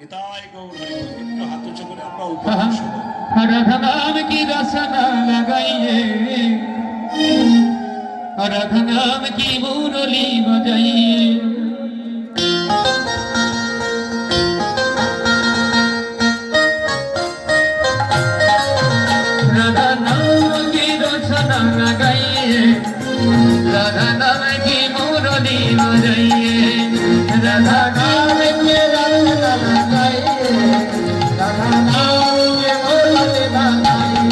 এটাই গৌর হরি বল। একটু হাত উঁচু করে আমরা উপদেশ শুনবো। রাধা নাম কি রসনা লাগাইয়ে, রাধা নাম কি মুরলি বাজাইয়ে, রাধা নাম কি রসনা লাগাইয়ে, রাধা নাম কি মুরলি বাজাইয়ে, রাধা নাম কি রসনা লাগাইয়ে, রাধা নাম কি মুরলি বাজাইয়ে,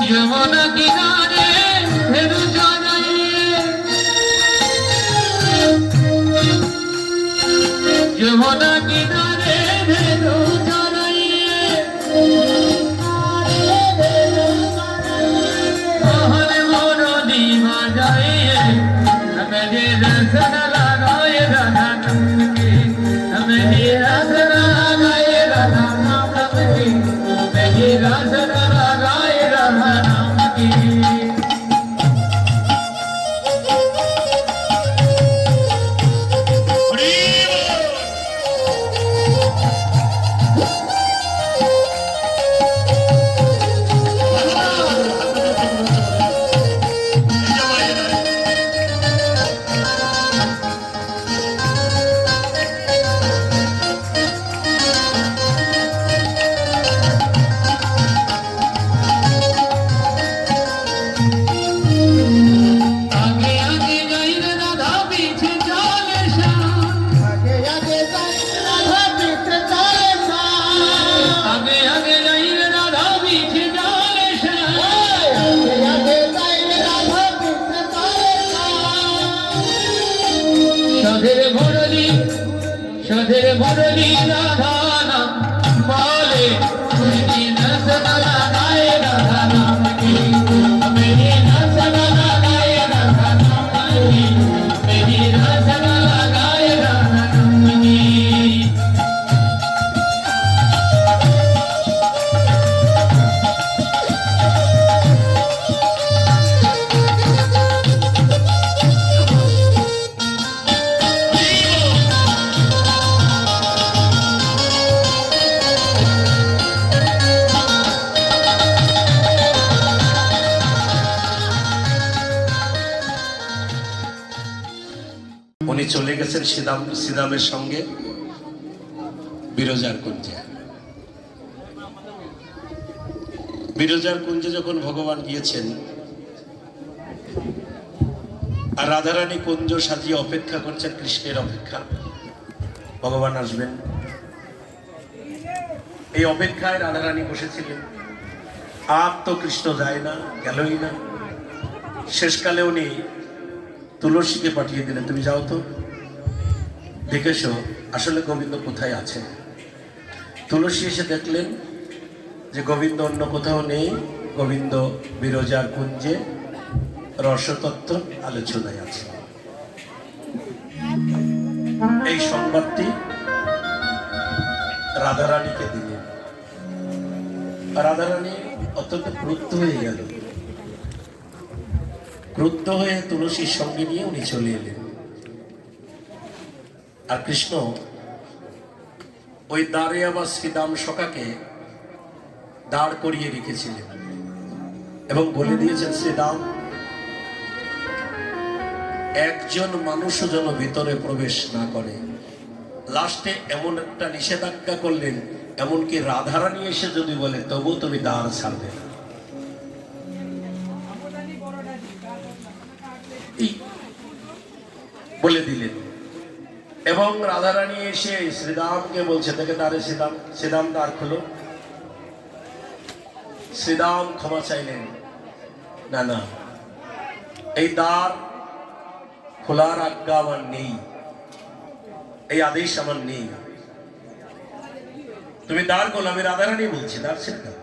যমুনা কিনারে ভেরু চড়াইয়ে, যমুনা কিনারে ভেরু চড়াইয়ে, মোহন মুরলি বাজাইয়ে, মেরে রসন লাগায়ে রাধা নাম কি, মেরে রসন লাগায়ে রাধা নাম কি, মেরে রসন লাগায়ে রাধা নাম কি। হরি বল। এই যে মায়েরা, आगे आगे जाई रे राधा पीछे चले श्याम, आगे आगे जाई रे राधा पीछे चले श्याम, आगे आगे जाई रे राधा पीछे चले श्याम, आगे आगे जाई रे राधा पीछे चले श्याम। सधेर भरली राधा नाम बोले, मेरी नसन लगाए राधा नाम की, मेरी नसन लगाए राधा नाम की, मेरी नसन लगाए राधा नाम की। উনি চলে গেছেন শ্রীরামের সঙ্গে বিরজার কুঞ্জে। বিরজার কুঞ্জে যখন ভগবান গিয়েছেন, আর রাধারানী কুঞ্জ সাজিয়ে অপেক্ষা করছেন, কৃষ্ণের অপেক্ষা, ভগবান আসবেন। এই অপেক্ষায় রাধারানী বসেছিলেন। আর তো কৃষ্ণ যায় না, গেলই না। শেষকালে উনি তুলসীকে পাঠিয়ে দিলেন, তুমি যাও তো, দেখেছো আসলে গোবিন্দ কোথায় আছে। তুলসী এসে দেখলেন যে গোবিন্দ অন্য কোথাও নেই, গোবিন্দ বিরজার কুঞ্জে রসতত্ত্ব আলোচনায় আছে। এই সংবাদটি রাধারানীকে দিলেন। রাধারানী অত্যন্ত ক্রুদ্ধ হয়ে গেল। ক্রুদ্ধ হয়ে তুলসীর সঙ্গে নিয়ে উনি চলে এলেন। আর কৃষ্ণ ওই দ্বারে আবার শ্রীরাম সখাকে দাঁড় করিয়ে রেখেছিলেন এবং বলে দিয়েছেন, শ্রীরাম, একজন মানুষও যেন ভিতরে প্রবেশ না করে। লাস্টে এমন একটা নিষেধাজ্ঞা করলেন, এমনকি রাধারানী এসে যদি বলে তবু তুমি দ্বার ছাড়বে না। বলে দিলেন। এবং রাধারানী এসে শ্রীরামকে বলছে, দেখে তারে শ্রীরাম, শ্রীরাম দ্বার খোলো। শ্রীরাম ক্ষমা চাইলেন, না না, এই দ্বার খোলার আজ্ঞা আমার নেই, এই আদেশ আমার নেই, তুমি দ্বার খোলো। আমি রাধারানী বলছি, দ্বার ছেড়ে দাও।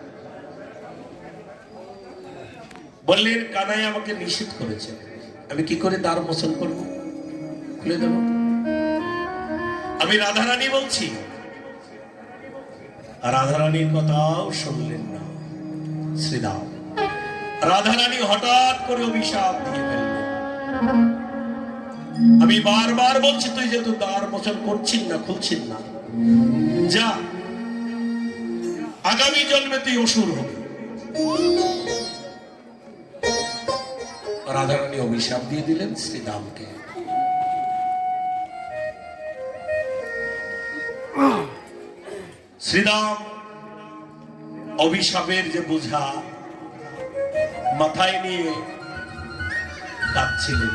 বললেন, কানাই আমাকে নিষেধ করেছে, আমি কি করে দ্বার মোচন করবো, খুলে দেব? আমি রাধারানী বলছি। রাধারানীর কথাও শুনলেন না শ্রীরাম। রাধারানী হঠাৎ করে অভিশাপ দিয়ে ফেললেন, আমি বারবার বলছি তুই যেহেতু দ্বার মোচন করছিস না, খুলছিস না, যা, আগামী জন্মে তুই অসুর হবে। রাধারানী অভিশাপ দিয়ে দিলেন শ্রীরামকে। শ্রীরাম অভিশাপের যে বোঝা মাথায় নিয়ে কাঁদছিলেন।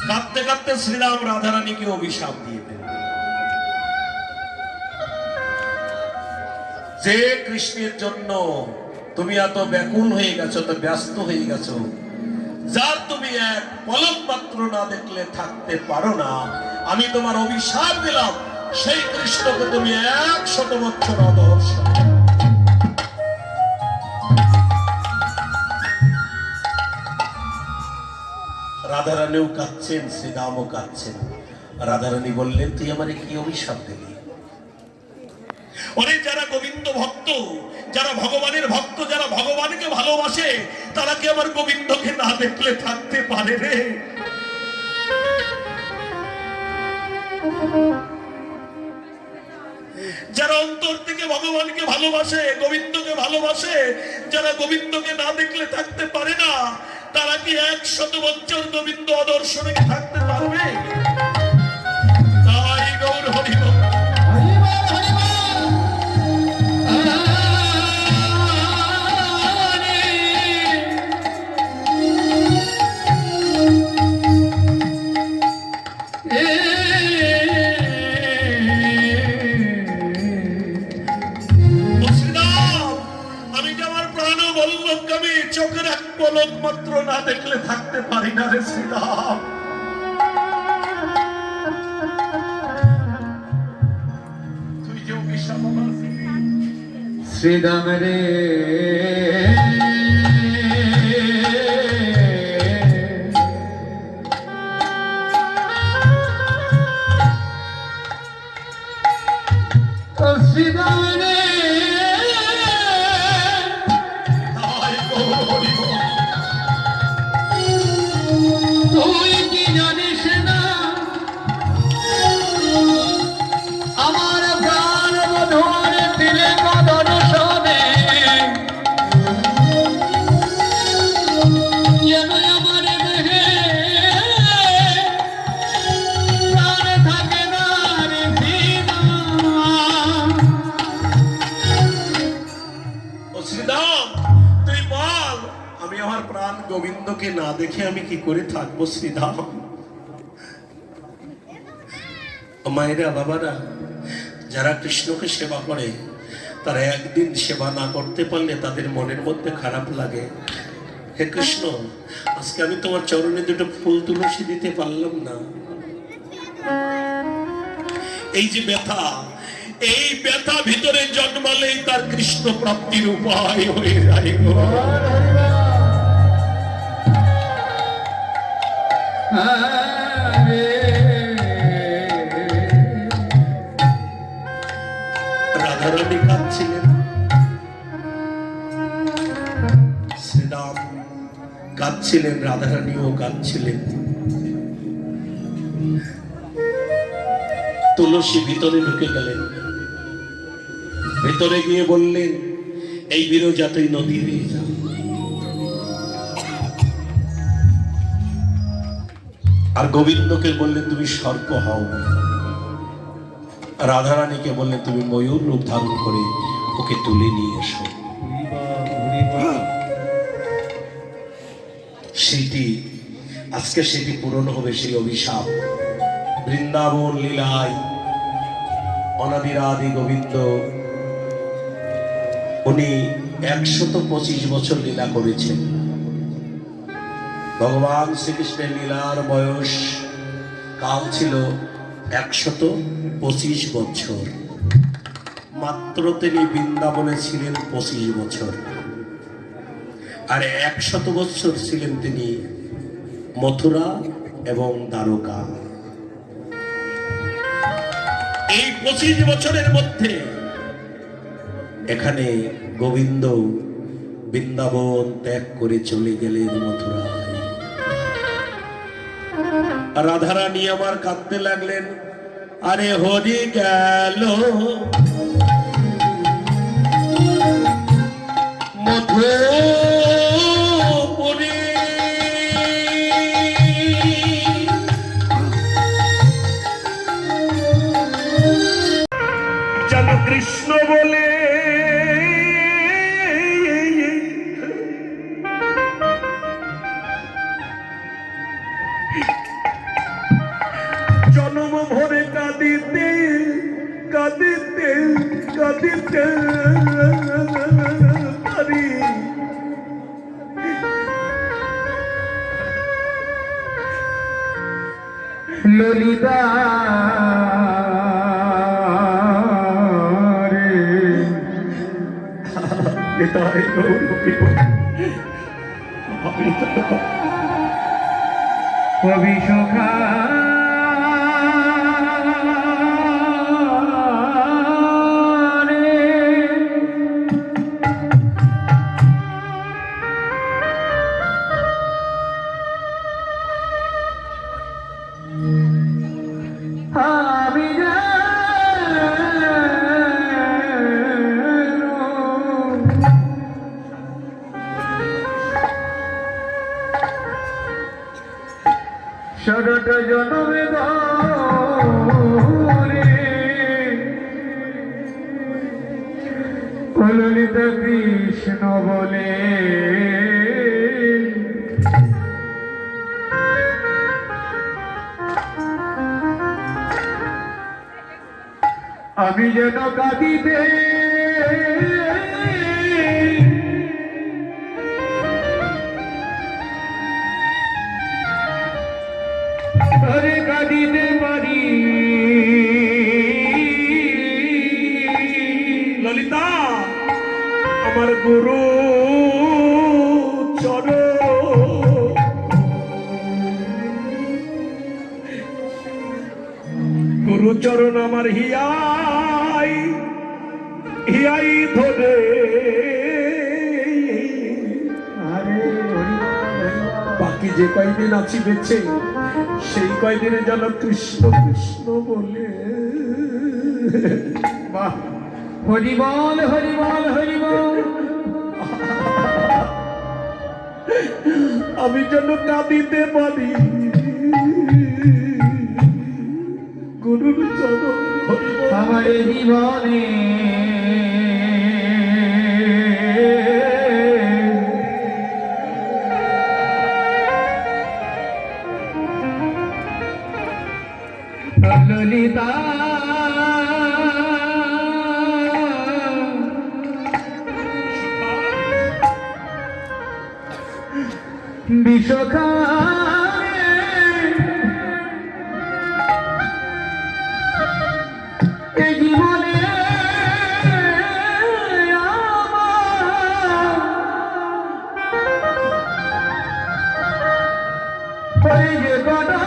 কাঁদতে কাঁদতে শ্রীরাম রাধারানীকে অভিশাপ দিয়ে দিলেন যে কৃষ্ণের জন্য তুমি এত ব্যাকুল হয়ে গেছো, তো ব্যস্ত হয়ে গেছো, যার তুমি এক পলক মাত্র না দেখলে থাকতে পারো না, আমি তোমার অভিশাপ দিলাম সেই কৃষ্ণকে তুমি 100 বছর অদর্শন। রাধারানীও কাঁদছেন, শ্রীরামও কাঁদছেন। রাধারানী বললেন, তুই আমারে কি অভিশাপ দিলি? ওরে যারা গোবিন্দ ভক্ত, যারা ভগবানের ভক্ত, যারা ভগবানকে ভালোবাসে, তারা কি আমার গোবিন্দকে না দেখলে থাকতে পারে রে? যারা অন্তর থেকে ভগবানকে ভালোবাসে, গোবিন্দকে ভালোবাসে, যারা গোবিন্দকে না দেখলে থাকতে পারে না, তারা কি 100 বছর গোবিন্দ অদর্শনে থাকতে পারবে? তাই গৌর হরিবল চোখের এক পলক মাত্র না দেখলে থাকতে পারি না রে শ্রীরাম। তুই যে অভিশাপ আমার শ্রীরাম রে শ্রীরাম রে তুই কি জানিস না আমার প্রাণ মধুর দিলে কদর সবে যেন আমার দেহে প্রাণ থাকে না রে ও শ্রীরাম, তুই বল আমি আমার প্রাণ গোবিন্দকে না দেখে আমি কি করে থাকবো শ্রীরাম? মায়েরা, বাবারা, যারা কৃষ্ণকে সেবা করে, তারা একদিন সেবা না করতে পারলে তাদের মনের মধ্যে খারাপ লাগে। হে কৃষ্ণ, আজকে আমি তোমার চরণে দুটো ফুল তুলসী দিতে পারলাম না। এই যে ব্যথা, এই ব্যথা ভিতরে জন্মালেই তার কৃষ্ণ প্রাপ্তির উপায় হয়ে যায়। রাধারানী কাঁদছিলেন, শ্রীরাম কাঁদছিলেন, রাধারানীও কাঁদছিলেন। তুলসী ভিতরে ঢুকে গেলেন, ভেতরে গিয়ে বললেন, এই বিরজা তুই নদী হয়ে যা। আর গোবিন্দকে বললেন, তুমি সর্প হও। রাধারানীকে বললেন, তুমি ময়ূর রূপ ধারণ করে ওকে তুলে নিয়ে এসো। সেটি আজকে সেটি পূরণ হবে, সেই অভিশাপ। বৃন্দাবন লীলায় অনাদিরাদি গোবিন্দ উনি 125 বছর লীলা করেছেন। ভগবান শ্রীকৃষ্ণের লীলার বয়স কাল ছিল 125 বছর। মাত্র তিনি বৃন্দাবনে ছিলেন 25 বছর, আর 100 বছর ছিলেন তিনি মথুরা এবং দ্বারকা। এই 25 বছরের মধ্যে এখানে গোবিন্দ বৃন্দাবন ত্যাগ করে চলে গেলেন মথুরায়। রাধারানী আমার কাঁদতে লাগলেন, আরে হরি গেল মধুপুরী যেন কৃষ্ণ বলে জন্ম ভরে কাঁদিতে কাঁদিতে কাঁদিতে পারি ললিতা রে এটাই কবি সখা রে আমি শরৎ জনমে ধরে ললিত কৃষ্ণ বলে আমি যেন কাঁদিতে আরে কাঁদিতে পারি ললিতা আমার গুরু গুরুচরণ আমার হিয়াই হিয়াই ধরে বাকি যে কয়দিন আছি বেঁচে সেই কয়দিনে যেন কৃষ্ণ কৃষ্ণ বলে বাহ হরি বল হরি বল হরি বল আমি যেন কাঁদিতে পারি গুরুর চরণ হরি বল। আমার জীবনে ললিতা বিশ্বখা এই জীবনে আমার যে কটা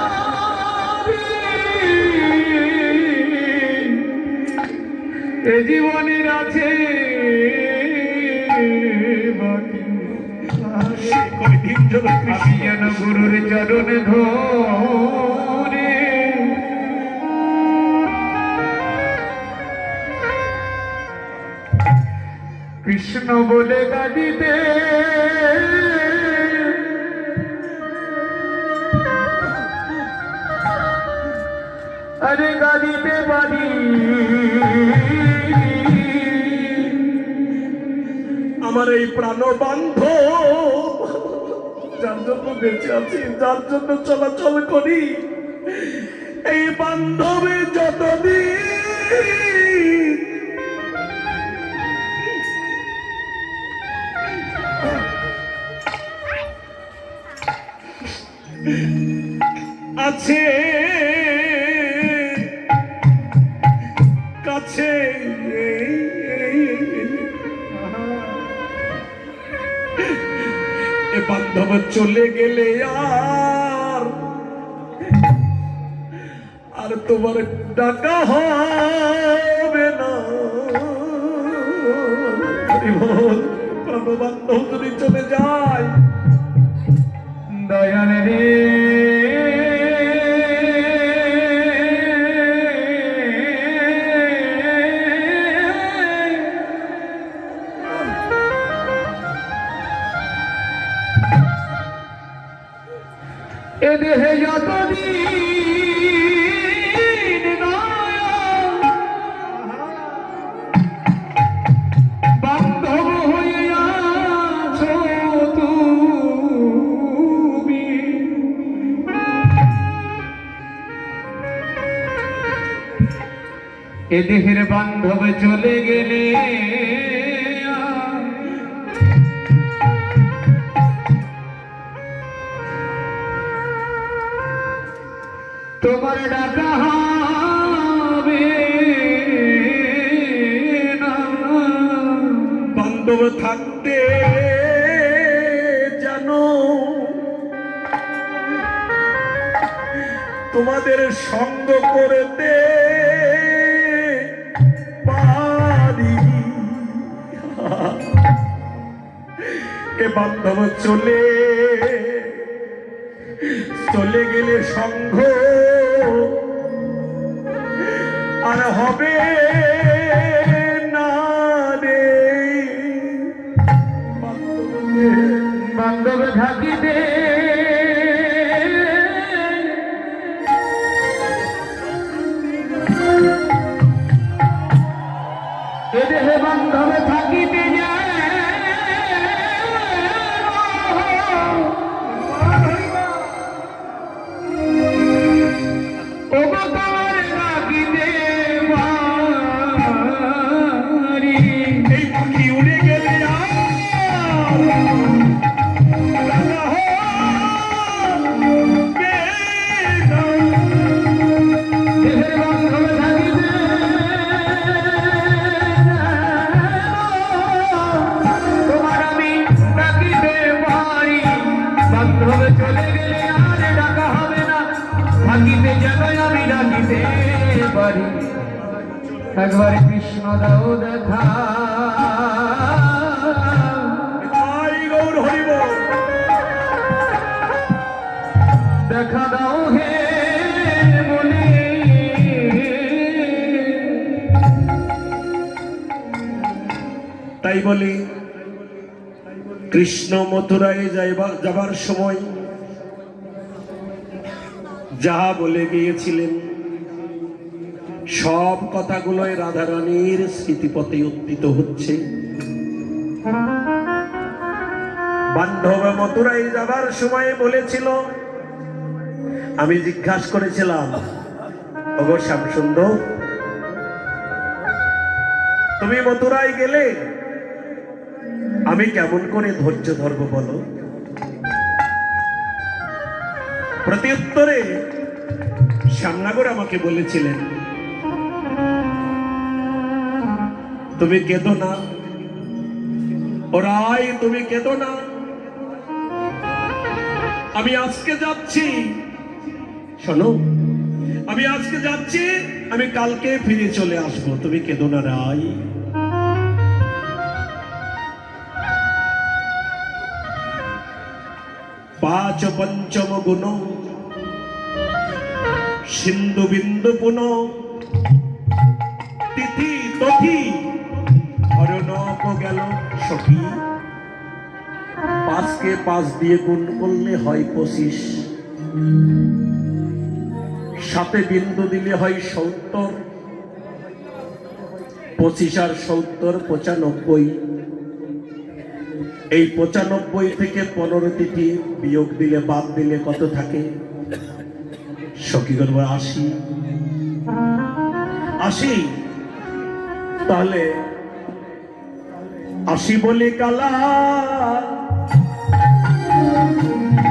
এ জীবনের আছে বাকি কয়দিন যেন আমি যেন গুরুর চরণ ধরে কৃষ্ণ বলে কাঁদিতে আরে কাঁদিতে পারি আমার এই প্রাণ বান্ধব যার জন্য বেঁচে আছি যার জন্য চলাচল করি এই বান্ধবে যতদিন আছে কাছে এ বান্ধব চলে গেলে আর তোমার ডাকা হবে না প্রাণ বান্ধব যদি চলে যায় দয়াল রে দেহে যতদিন নয়া বান্ধব হয়ে আছো তুমি, এ দেহের বান্ধব চলে গেলে তোমার ডাকা হবে না। বান্ধব থাকতে জানো তোমাদের সঙ্গ করতে পারি, এ বান্ধব চলে চলে গেলে সঙ্গ আর হবে না রে। বান্ধব থাকিতে এ দেহে বান্ধব থাকিতে যায় এই পাখি উড়ে গেলে তোমার আমি ডাকিতে পারি, বান্ধব চলে গেলে আর ডাকা হবে না, থাকিতে যেন আমি ডাকিতে পারি। একবার কৃষ্ণ দাও দেখা, গৌর হরিব দেখা দাও হে বলে তাই বলি কৃষ্ণ মথুরায় যাবার সময় যাহা বলে গিয়েছিলেন সব কথাগুলোই রাধারানীর স্মৃতিপথে উত্থিত হচ্ছে। বান্ধব মথুরায় যাবার সময় বলেছিল, আমি জিজ্ঞাসা করেছিলাম ওগো শ্যামসুন্দর তুমি মথুরায় গেলে আমি কেমন করে ধৈর্য ধরব বলো? প্রত্যুত্তরে শ্যামনগর আমাকে বলেছিলেন, তুমি কেঁদো না ওরাই, তুমি কেঁদো না, আমি আজকে যাচ্ছি, শোনো আমি আজকে যাচ্ছি, আমি কালকে ফিরে চলে আসবো, তুমি কেঁদো না রাই। পাঁচ পঞ্চম গুণ সিন্ধু বিন্দু পুন তিথি তথি হরনক গেল সখী, পাঁচকে পাঁচ দিয়ে গুণ করলে হয় 25, সাথে বিন্দু দিলে হয় 70, 25 আর 70 95। এই 95 থেকে 15 তিথি বিয়োগ দিলে বাদ দিলে কত থাকে? সখী করবো 80। তাহলে 80 বলে কালা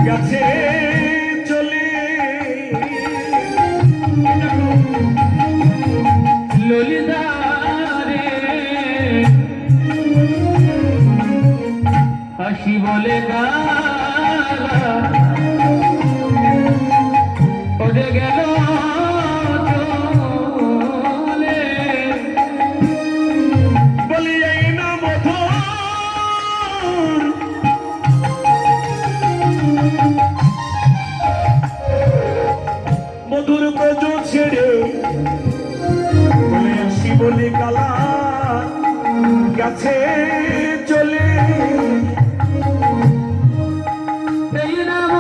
গেছে চলে, ললিতা রে হাসি বলে গালা ওরে গেল চলে, বলি এই না মধুর ব্রজ ছেড়ে বলে 80 বলে কালা গেছে চলে। এই নাম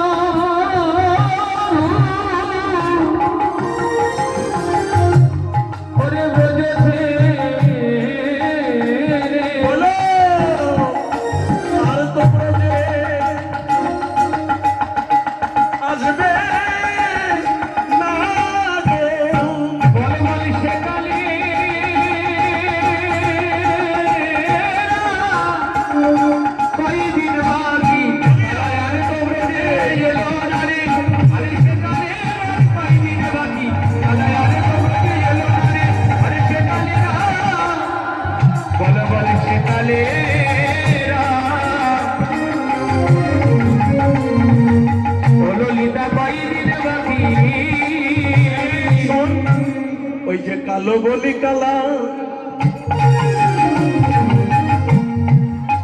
বলে ললিতা পাই দিন বাকি ওই যে কালো বলি কালা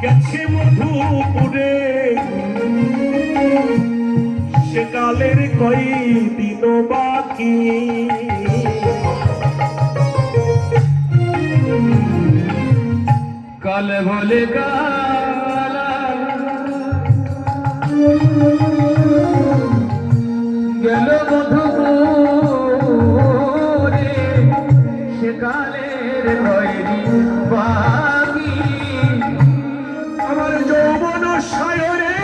গেছে মধুপুরে সে কালের কই দিন বাকি কাল বলে কালা গেল মধুপুরে সে কালের তৈরি বাকি আমার যৌবন সায়রে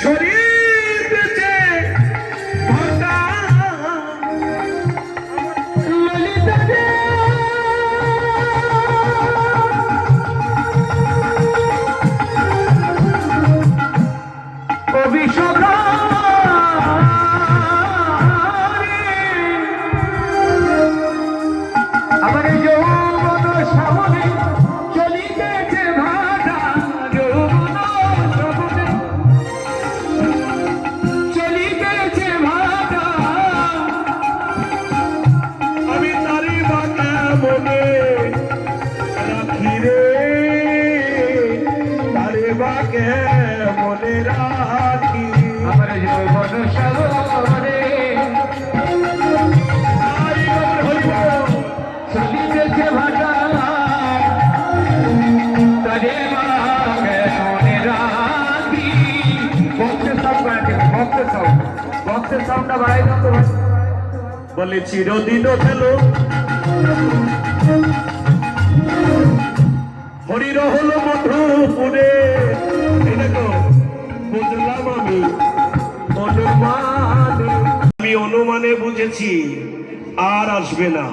শরীর বেঁচে ভাটা ললিতা রে অভিশোকা আমার যৌবন সামনে চলিতেছে ভাটা যৌবন সামনে চলিতেছে ভাটা আমি তারি বাঁকা মনে রাখি রে তারি বাঁকে মনে রাখি আমার যৌবন সামনে তারি বাঁকা হইব চলিতেছে ভাটা তারে মাকে মনে রাখি বক্সের সাউন্ড বাড়াতে বক্সের সাউন্ডটা বাড়াই দাও তো ভাই বলে চিরদিন খেল হরির হলো মধুপুরে এই দেখো বুঝলাম আমি অনুমানে বুঝেছি আর আসবে না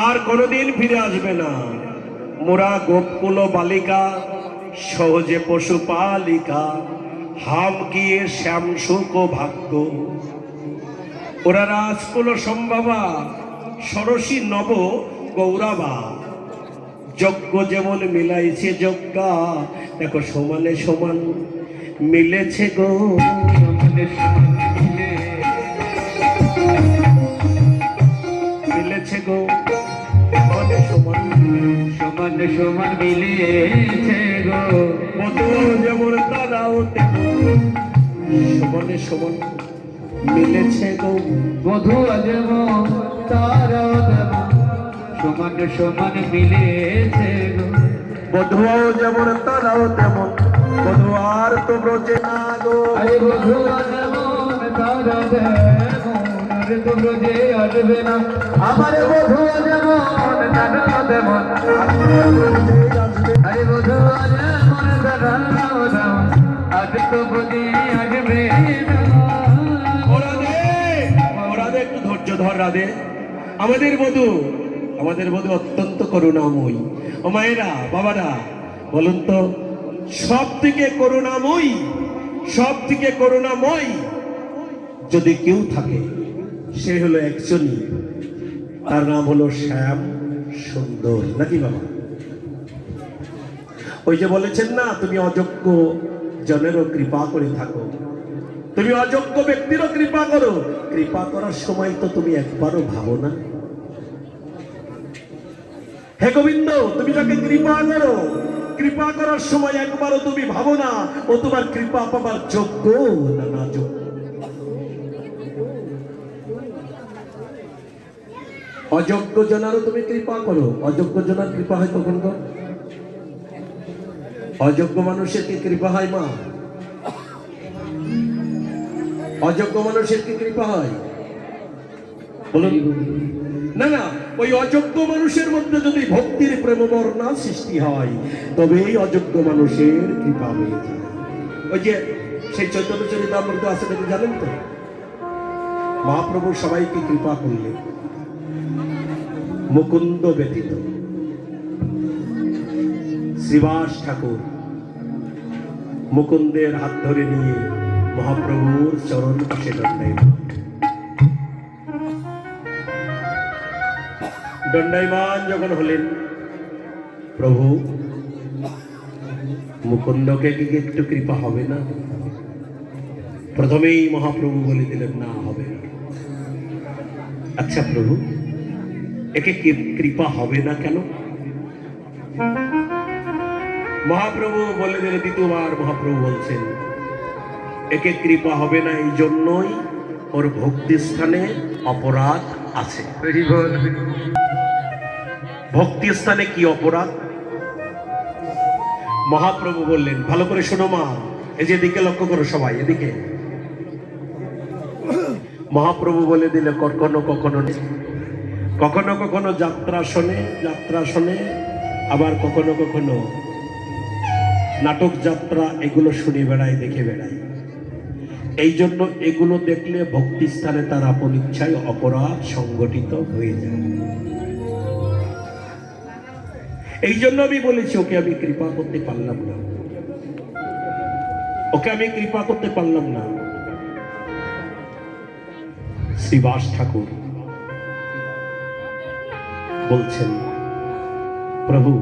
আর কোনোদিন ফিরে আসবে না মোরা গোপকুল বালিকা সহজে পশু পালিকা হাম গিয়ে শ্যাম শুক ভাগ্য ওরা রাজকুল সম্ভাবা সরসী নব গৌরাবা যজ্ঞ যেমন মিলাইছে যজ্ঞা দেখো সমানে সমান মিলেছে গো মিলেছে গো সমানে সমান সমান সমান মিলেছে গো মতো যেমন তারাও তেমন সমানে সমান মিলেছে গো বধু যেম তারাও যেমন সমান সমান মিলেছে গো বধুয়াও যেমন তারাও তেমন বধুয়ার তো ব্রজে না গো আরে বধু যেমন তারা যেমন আরে তো ব্রজে আসবে না আমার বধু যেমন তারা যেমন আরে বধু যেমন তারাও যেমন আজ তো ব্রজে আসবে না ওরা দে একটু ধৈর্য ধর রাধে আমাদের বধূ অত্যন্ত করুণাময়ী ও মায়েরা বাবারা বলুন তো সব থেকে করুণাময়ী যদি কেউ থাকে সে হলো একজনই তার নাম হলো শ্যাম সুন্দর নাকি বাবা ওই যে বলেছেন না তুমি অযোগ্য জনেরও কৃপা করে থাকো তুমি অযোগ্য ব্যক্তিরও কৃপা করো কৃপা করার সময় তো তুমি একবারও ভাবো না হে গোবিন্দ তুমি তাকে কৃপা করো কৃপা করার সময় একবারও তুমি ভাবো না ও তোমার কৃপা পাবার যোগ্য না না যোগ্য অযোগ্য জনারও তুমি কৃপা করো অযোগ্য জনার কৃপা হয় কখন গো অযোগ্য মানুষের কি কৃপা হয় মা অযোগ্য মানুষের কি কৃপা হয় বলুন না না ওই অযোগ্য মানুষের মধ্যে যদি ভক্তির প্রেমবর্ণা সৃষ্টি হয় তবে এই অযোগ্য মানুষের কৃপা হয়ে যায় ওই যে সেই চৈতন্য চরিতামৃত আছে নাকি জানেন তো মহাপ্রভু সবাইকে কৃপা করলেন মুকুন্দ ব্যতীত শ্রীবাস ঠাকুর মুকুন্দের হাত ধরে নিয়ে মহাপ্রভুর চরণ পাশে দণ্ডায়মান যখন হলেন প্রভু, মুকুন্দকে কি একটু কৃপা হবে না? প্রথমেই মহাপ্রভু বলে দিলেন, না, হবে না। আচ্ছা প্রভু, একে কৃপা হবে না কেন? মহাপ্রভু বলে দিলেন, দ্বিতীয়বার মহাপ্রভু বলছেন, একে কৃপা হবে না এই জন্যই ওর ভক্তি স্থানে অপরাধ আছে। ভক্তি স্থানে কি অপরাধ? মহাপ্রভু বললেন, ভালো করে শোনো মা, এই যে এদিকে লক্ষ্য করো সবাই, এদিকে। মহাপ্রভু বলে দিলে, কখনো কখনো কখনো কখনো যাত্রা শোনে, আবার কখনো কখনো নাটক যাত্রা, এগুলো শুনে বেড়ায়, দেখে বেড়ায়। এই জন্য এগুলো দেখলে ভক্তি স্থানে তার আপন ইচ্ছায় অপরাধ সংগঠিত হয়ে যায়। এই জন্য আমি বলেছি, ওকে আমি কৃপা করতে পারলাম না, ওকে আমি কৃপা করতে পারলাম না। শ্রীবাস ঠাকুর বলছেন, প্রভু,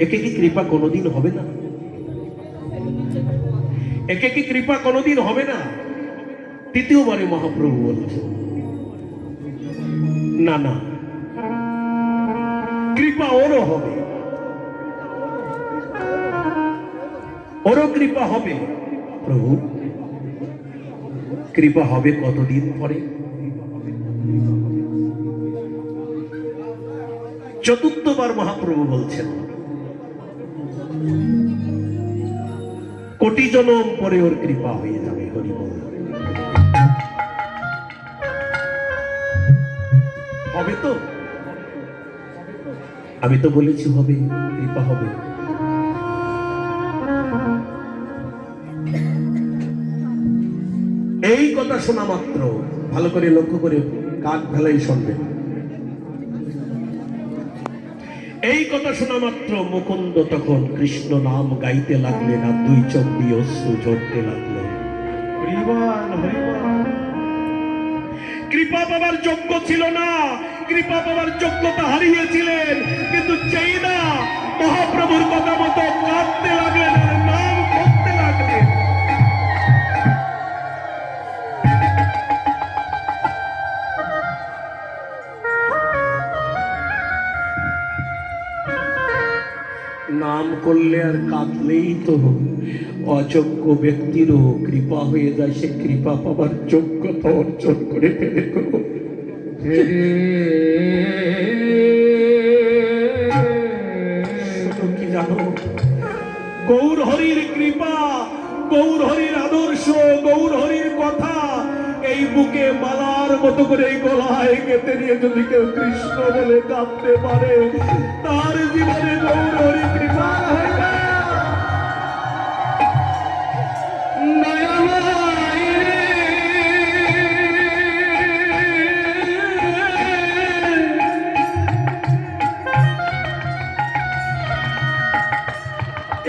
একে কি কৃপা কোনোদিন হবে না? একে কি কৃপা কোনোদিন হবে না? তৃতীয়বারে মহাপ্রভু বলছেন, না না, কৃপা ওরও হবে, ওরও কৃপা হবে। প্রভু, কৃপা হবে কতদিন পরে? চতুর্থবার মহাপ্রভু বলছেন, কোটি জনম পরে ওর কৃপা হয়ে যাবে। হরি বল। হবে তো? আমি তো বলেছি হবে, কৃপা হবে। এই কথা শোনা মাত্র, ভালো করে লক্ষ্য করে কান ফেলাই শুনবেন, এই কথা শোনা মাত্র মুকুন্দ তখন কৃষ্ণ নাম গাইতে লাগলেন, আর দুই চোখ দিয়ে অশ্রু ঝরতে লাগলো। কৃপা পাবার যোগ্য ছিল না, কৃপা পাবার যোগ্যতা হারিয়েছিলেন, কিন্তু চাই না মহাপ্রভুর কথা মতো কাঁদতে লাগলেন আর নাম করতে লাগলেন। নাম করলে আর কাঁদলেই তো অযোগ্য ব্যক্তিরও কৃপা হয়ে যায়, সে কৃপা পাবার যোগ্যতা অর্জন করে ফেলে। কি জানো, গৌর হরির কৃপা, গৌর হরির আদর্শ, গৌর হরির কথা এই বুকে মালার মতো করে এই গলায় গেঁথে নিয়ে যদি কেউ কৃষ্ণ বলে কাঁদতে পারে, তার জীবনে গৌর হরি কৃপা হয় না।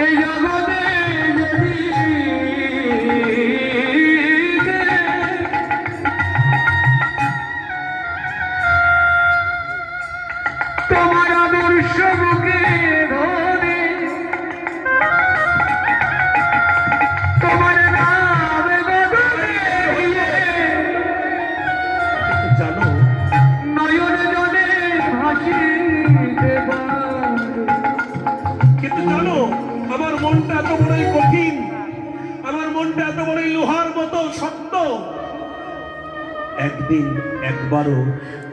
এই জগতে তোমার আদর্শ বুকে ধরে, তোমার নাম জানো, নয়ন জলে ভাসিতে পারে। কিন্তু জানো, আমার মনটা এত বড়ই কঠিন, আমার মনটা এত বড়ই লোহার মতো শক্ত। একদিন একবারও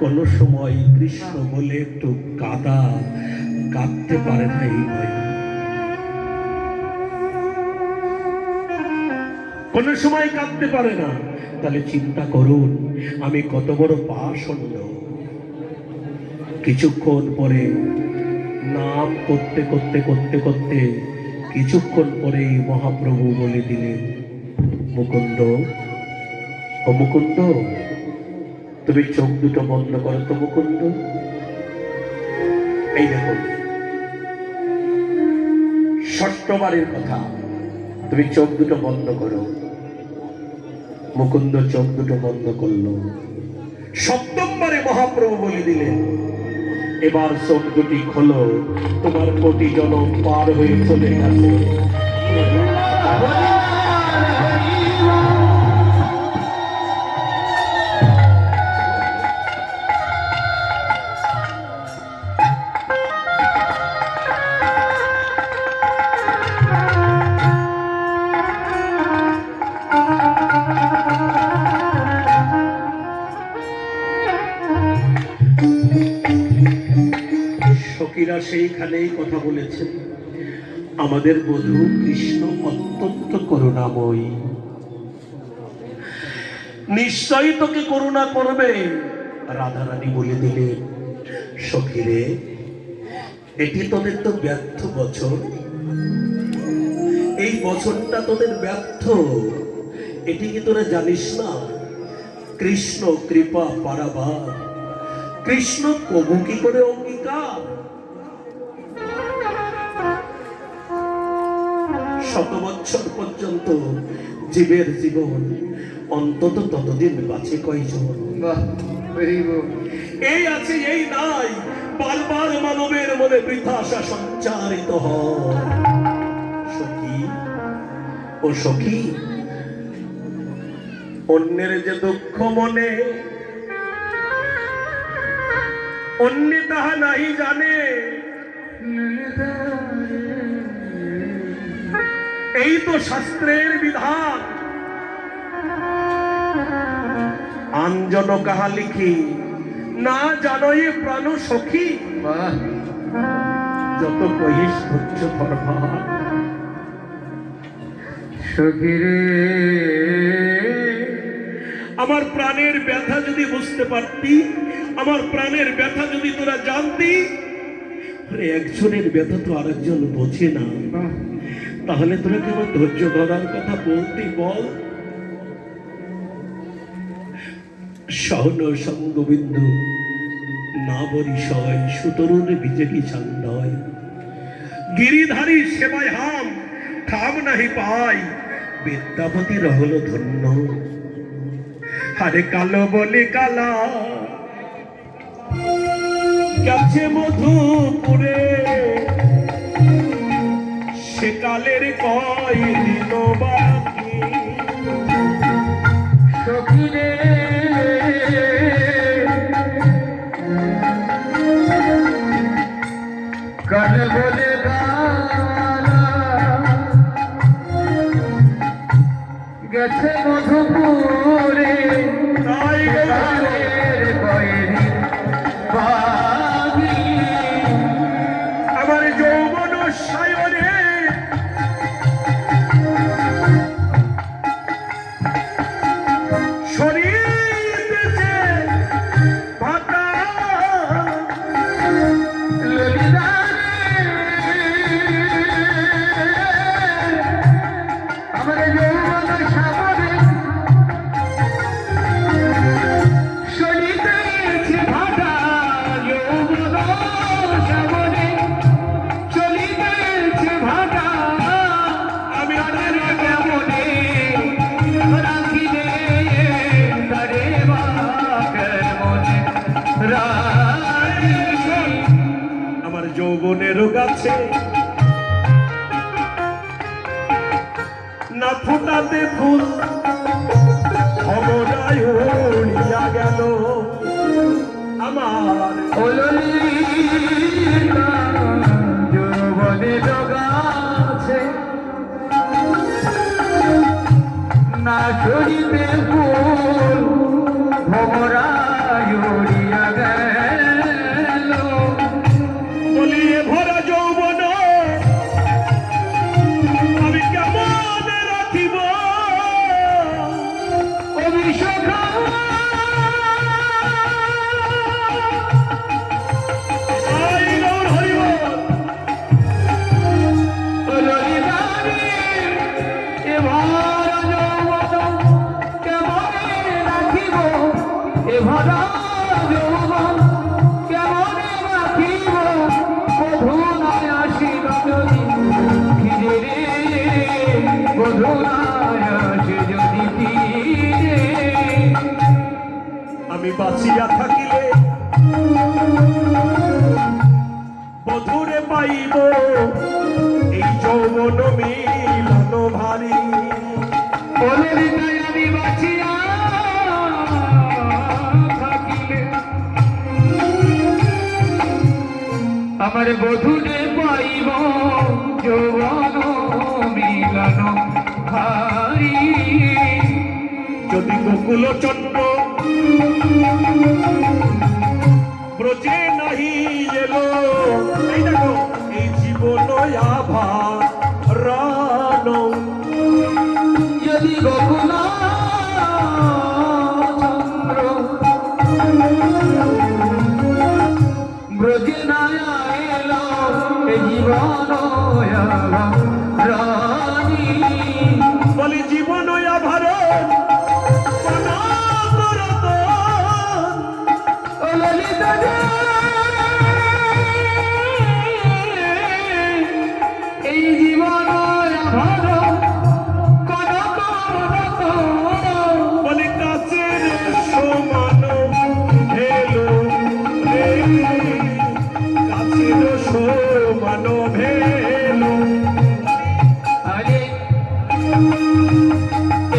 কোন সময় কৃষ্ণ বলে একটু কাঁদতে পারে না এই ভয়, কোন সময় কাঁদতে পারে না। তাহলে চিন্তা করুন, আমি কত বড় পাষণ্ড। কিছুক্ষণ পরে নাম করতে করতে করতে করতে কিছুক্ষণ পরেই মহাপ্রভু বলে দিলেন, মুকুন্দ, ও মুকুন্দ, তুমি চোখ দুটো বন্ধ করো তো মুকুন্দ। এই দেখুন, ষষ্ঠবারের কথা, তুমি চোখ দুটো বন্ধ করো। মুকুন্দ চোখ দুটো বন্ধ করলো। সপ্তমবারে মহাপ্রভু বলে দিলেন, এবার চোখ দুটি খোলো, তোমার কোটি জনম পার হয়ে চলে গেছে। সখীরা সেইখানেই কথা বলেছেন, আমাদের বধূ কৃষ্ণ অত্যন্ত করুণাময়ী, নিশ্চয়ই তোকে করুণা করবে। রাধারানী বলে দিলেন, সখীরে, এটি তোদের তো ব্যর্থ বছর, এই বছরটা তোদের ব্যর্থ। এটি কি তোরা জানিস না? কৃষ্ণ কৃপা পারাবার, কৃষ্ণ কবু কি করে অঙ্গীকার। শত বছর পর্যন্ত জীবের জীবন, অন্তত ততদিন বাঁচে কয়জন? এই আছে এই নাই, বারবার মানবের মনে বৃথা আশা সঞ্চারিত হয়। সখী ও সখী, অন্যের যে দুঃখ মনে, অন্য তাহা নাহি জানে। এই তো শাস্ত্রের বিধান, আঞ্জন কাহা লিখি না জানই প্রাণ সখী। যত কহিস ধৈর্য ধরবা সখী রে। আমার প্রাণের ব্যথা যদি বুঝতে পারতি, আমার প্রাণের ব্যথা যদি তোরা জানতি, একজনের ব্যথা তো আরেকজন বোঝে না, তাহলে তোরা কেমন ধৈর্য ধরার কথা বলতে বল। সহন সঙ্গবিন্দু না বরিশয়, সুতরুণ বিজেপি ছান্দয়, গিরিধারী সেবায় হাম থাম নাহি পাই, বিদ্যাপতি রহল ধন্য। আরে কালো বলে কালা গেছে মধুপুরে, সে কালের কয় দিন বাকি। সখী রে, কাল বলে কালা গেছে মধুপুরে, তাই কালের কয় দিন বাকি। আমার যৌবন সায়রে শরীর বেঁচে ভাটা, ললিতা আমার যৌবন সাগরে শরীর বেঁচে ভাটা, যৌবন সাগরে চলিতেছে ভাটা। আমি তারে কেমনে রাখিলে, তারে বা কেমনে রাখি। আমার যৌবনের গাছে না ফুটাতে ফুল, খবরায় উড়িয়া গেল আমার যৌবনের গাছে, না চড়িতে ফুল, খবরায় উড়িয়া গেল। বলিয়ে ভরা যৌবন আমি কেমন রাখিব, অভিষেকা আমি বাঁচিয়া থাকিলে আমার বধূরে পাইব যৌবন মিলন ভারি। যদি গোকুল চন্দ্র ব্রজে নাহি এলো, এই দেখো এই জীবন আভারান। যদি গোকুল চন্দ্র ব্রজে না এলো এই জীবন রানী। বলি জীবন আভারণ ও ললিতা রে, এই জীবন আভারণ কনক রতন। বলি কাছের সমান ভেলো রে, কাছের সমান ভেলো। আরে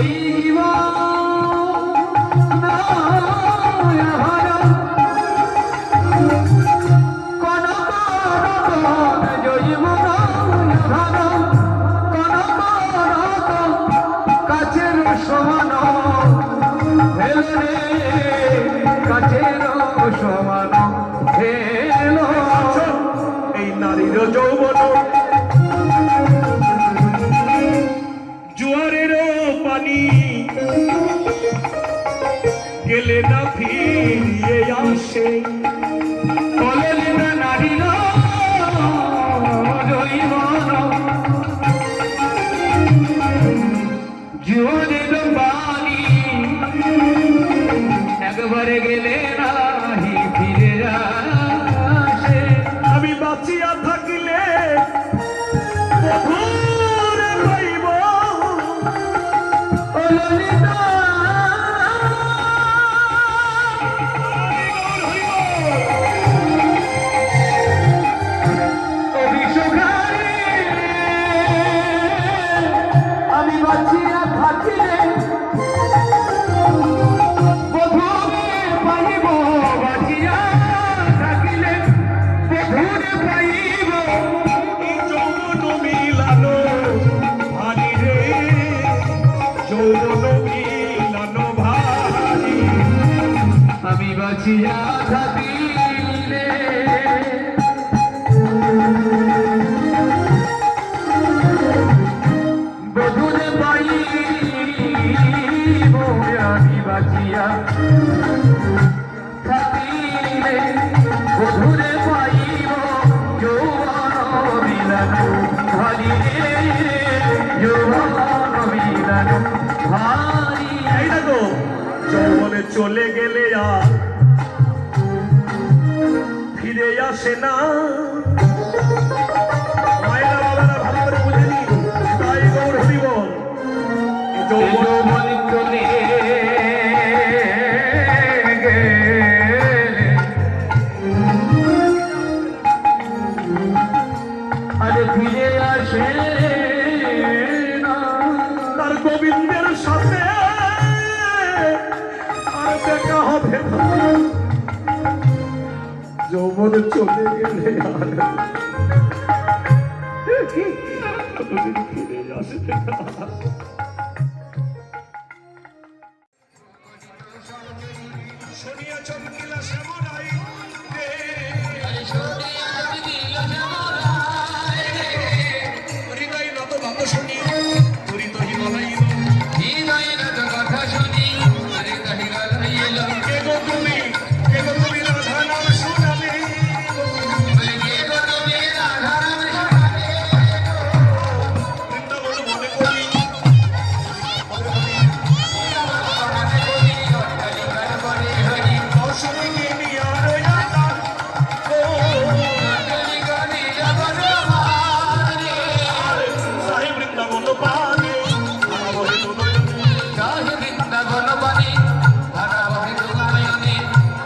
এই জীবন আভারণ কনক রতন, জীবন আভারণ কনক রতন, কাছের সমান হেল রে, কাছের সমান হেল। এই নারীর যৌবন জোয়ারের পানি, গেলে না ফিরিয়ে আসে। কলেলিতা নারীর জৈবন জোয়ারের পানি, একবারে গেলে নাহি ফিরে আসে। আমি বাঁচিয়া থাকিলে বধূর পাইব। ও ললিতা ও বিশ্বঘারী, আমি বাঁচিয়া থাকিলে বধূকে পাইব, বাঁচিয়া থাকিলে বধূকে পাইব। এই যৌবন মিলানো ভারি রে, যৌবন মিলানো ভারি। আমি বাঁচিয়া থাকিলে বধূরে পাইব, আমি বাঁচিয়া থাকিলে বধূরে পাইব যৌবন মিলন ভারি রে, যৌবন মিলন ভারি। এই দেখো যৌবনে চলে গেলে আর ফিরে আসে না। মায়েরা বাবারা ভালো করে বুঝে নিন, তাই গৌর হরি বল। এই যৌবন যৌবন চলে গেলে আরে ফিরে আসে না। তার গোবিন্দের সাথে আর দেখা হবে না। যৌবন চলে গেলে আর ফিরে আসবে না। শুনিয়া চমকিলা শ্যামরাই রে, হৃদয় নত ভাব শুনি তুরিত হিমালয়। কে গো তুমি, কে গো তুমি রাধা নাম শোনালে। বৃন্দাবন মনে করি, দর্শনে নিয়া রয়া গান। ও সাহি বৃন্দাবন পানে বহে তুনয়নে,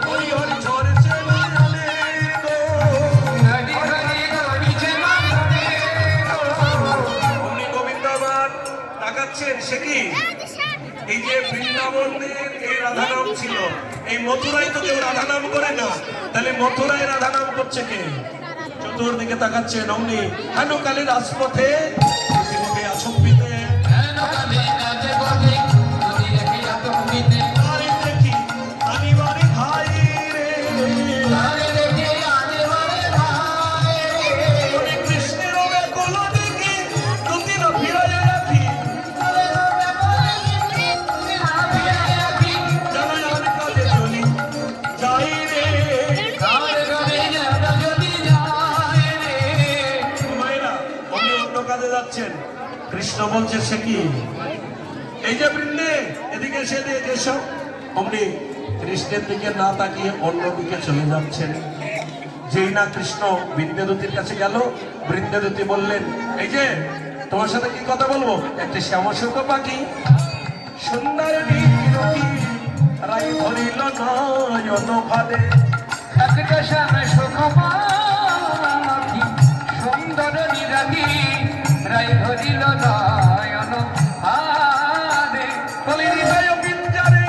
হরি হরি ঝরছে নয়নে গো। অমনি গোবিন্দাবান তাকাচ্ছেন, সে কি এই যে বৃন্দাবনের এই রাধা নাম ছিল, এই মথুরায় তো কেউ রাধা নাম করে না, তাহলে মথুরায় রাধা নাম করছে কে? তোর দিকে তাকাচ্ছেন অমনি হেন কালী রাজপথে পৃথিবীকে আচম্বিতে হেন কালে কাজে বলে যদি রেখে আতঙ্কিতে আরে দেখি আমি বাড়ি ভাই রে তারে রেখে আনেবারে ভাই ওরে কৃষ্ণের ব্যাকুল দেখি দুটি না ফিরাইয়া রাখি তারে রবে বলে তুমি না ফিরে রাখি জানাই আমি কাজে চলি যাই রে তারে রবে যারা যদি যায় রে মায়েরা উনি অন্য কাজে যাচ্ছেন কৃষ্ণ বলছে সে কি এই যে বৃন্দে এদিকে সে দিয়ে যেসব অমনি কৃষ্ণের দিকে না তাকিয়ে অন্যদিকে চলে যাচ্ছেন যেই না কৃষ্ণ বৃন্দেদূতির কাছে গেল বৃন্দেদূতি বললেন এই যে তোমার সাথে কি কথা বলবো একটি শ্যামসুখ পাখি সুন্দর রাই ধরিল নয়ন ফাদে একটা সামনে সুখমাখি সুন্দর নিরাগী রায় ধরিল নয়ন আরে বলি হৃদয় পিঞ্জারে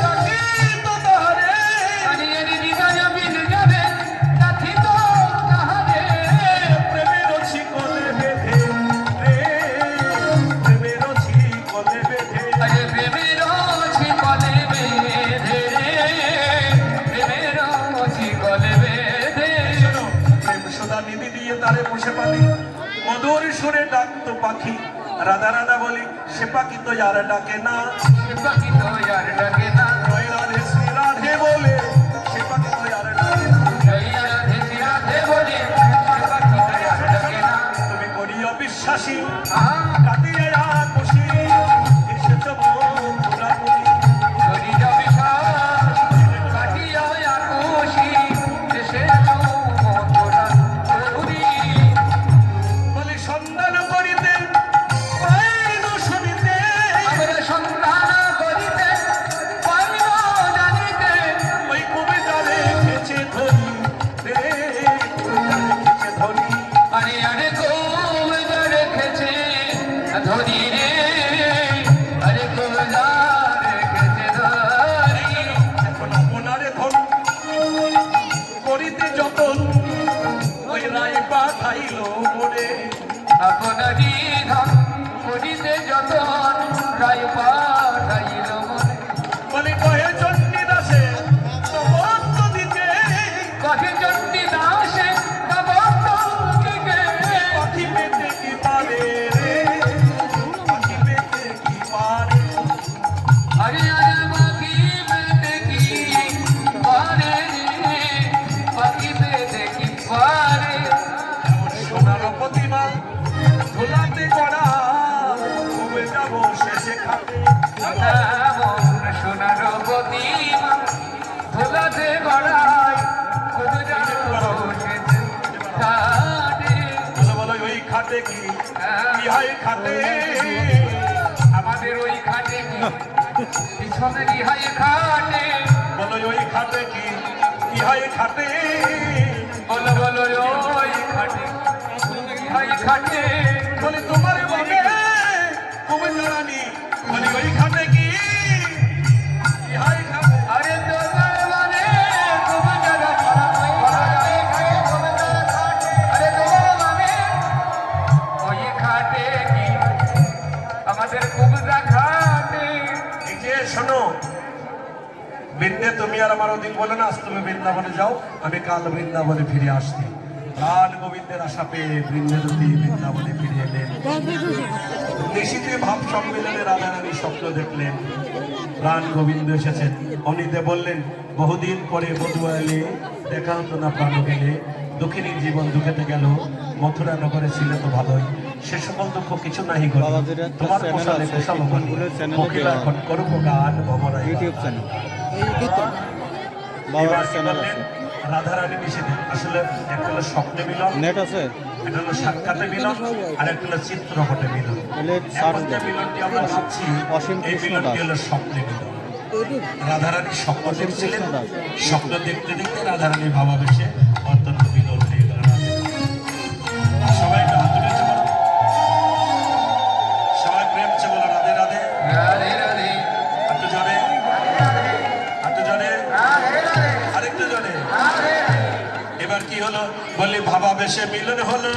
রাখি তো তাহারে আনিয়ে হৃদয় বিন যাবে কাঠি তো তাহারে প্রেমের শিকলে বেঁধে রে প্রেমের শিকলে বেঁধে আরে প্রেমের শিকলে বেঁধে প্রেমের শিকলে বেঁধে শোনো, প্রেম সদা নিধি দিয়ে তারে বসে পালি মধুর সুরে ডাকতো পাখি রাধা রাধা বলি সে পাখি তো আর ডাকে না সে পাখি তো আর ডাকে না জয় রাধে শ্রী রাধে বলে সে পাখি তো আর ডাকে না জয় রাধে শ্রী রাধে বলে সে পাখি তো আর ডাকে না তুমি করিও বিশ্বাসী আহা কাটিয়ে খুশি এসেছ বন্ধুরা বলি ধরি যাবি শ্বাস কাটিয়া আকুশি এসে মধুরা ধরি বলি সন্ধান করিতে পাইল শুনিতে আমরা সন্ধান করিতে পাইব জানিতে ওই কবিতা রেখেছে ধরি রে কবিতা রেখেছে ধরি আরে আরে গোবিন্দা রেখেছে ধরি রে আরে গোবিন্দা রেখেছে ধরি এখন আপনারে ধন করিতে যতন ওই রায় পাঠাইল মোরে আপনারই ধন করিতে যতন রায় পাঠাইল মনে বলি কহে চণ্ডী দাসে সমস্ত দিকে কহে চণ্ডী দাসে কবন্ধ দিকে পাখি পেতে কি পারে রে পাখি পেতে কি পারে আরে আরে পাখি পেতে কি পারে রে পাখি পেতে কি পারে এমন সোনার প্রতিমা ধুলাতে করা কমে যাব শেষে খাতে এমন সোনার প্রতিমা ধুলাতে গড়ায় খুব জানো বসেছে খাটে বলো বলো ওই খাতে কি ইহাই খাতে আমাদের ওই খাটে কি পিছনে রিহাই খাটে বলো ওই খাতে কি ইহাই খাতে বলো বলো ওই খাটে রিহাই খাটে বলি তোমার বাবে কমে জানানি বলি ওই খাতে কি ইহাই খাতে আরে তোমার মানে খুব জায়গা আরে তোমার মানে ওই খাটে কি আমাদের খুব খাটে এই যে শোনো বৃন্দে তুমি আর আমার ওদিন বলে না আজ তুমি বৃন্দাবনে যাও আমি কাল বৃন্দাবনে ফিরে আসছি প্রাণ গোবিন্দের আশা পেয়ে বৃন্দেদূতি বৃন্দাবনে ফিরে এলেন নিশীতে ভাব সম্মেলনে রাধারানী স্বপ্ন দেখলেন প্রাণ গোবিন্দ এসেছেন অনিতে বললেন বহুদিন পরে বধুয়া এলে দেখা হতো না প্রাণ গেলে দক্ষিণীর জীবন দুঃখেতে গেল মথুরা নগরে ছিল তো ভালোই সে সকল দুঃখ কিছু নাহি গো বাবাজির একটা তোমার চ্যানেল পোষালে আছে, পোষালো ইকবালপুরের চ্যানেলে কোকিলা দেওয়া এখন করব গান ভবরাই ইউটিউব চ্যানেল এবার বাবার কি চ্যানেল বললেন? আছে রাধারানী নিষেধ আসলে একটা হলো স্বপ্নে মিলন নেট আছে একটা হলো সাক্ষাতে মিলন আর একটা হলো চিত্রপটে মিলন তাহলে এখন সার্চ যে দেন মিলনটি আমরা ভাবছি অসীম এই কৃষ্ণ মিলনটি দাস। হলো স্বপ্নে মিলন রাধারানী স্বপ্ন অসীম দেখছিলেন কৃষ্ণ দাস। স্বপ্ন দেখতে দেখতে রাধারানী ভাবাবেশে অত্যন্ত মিলন হয়ে গেল সবাই একটু হাত তুলেছে বলো সবাই প্রেমছে বলো রাধে রাধে রাধে রাধে একটু জোরে একটু জোরে আরেকটু জোরে এবার কি হলো বলি ভাবা বেশে মিলন হলো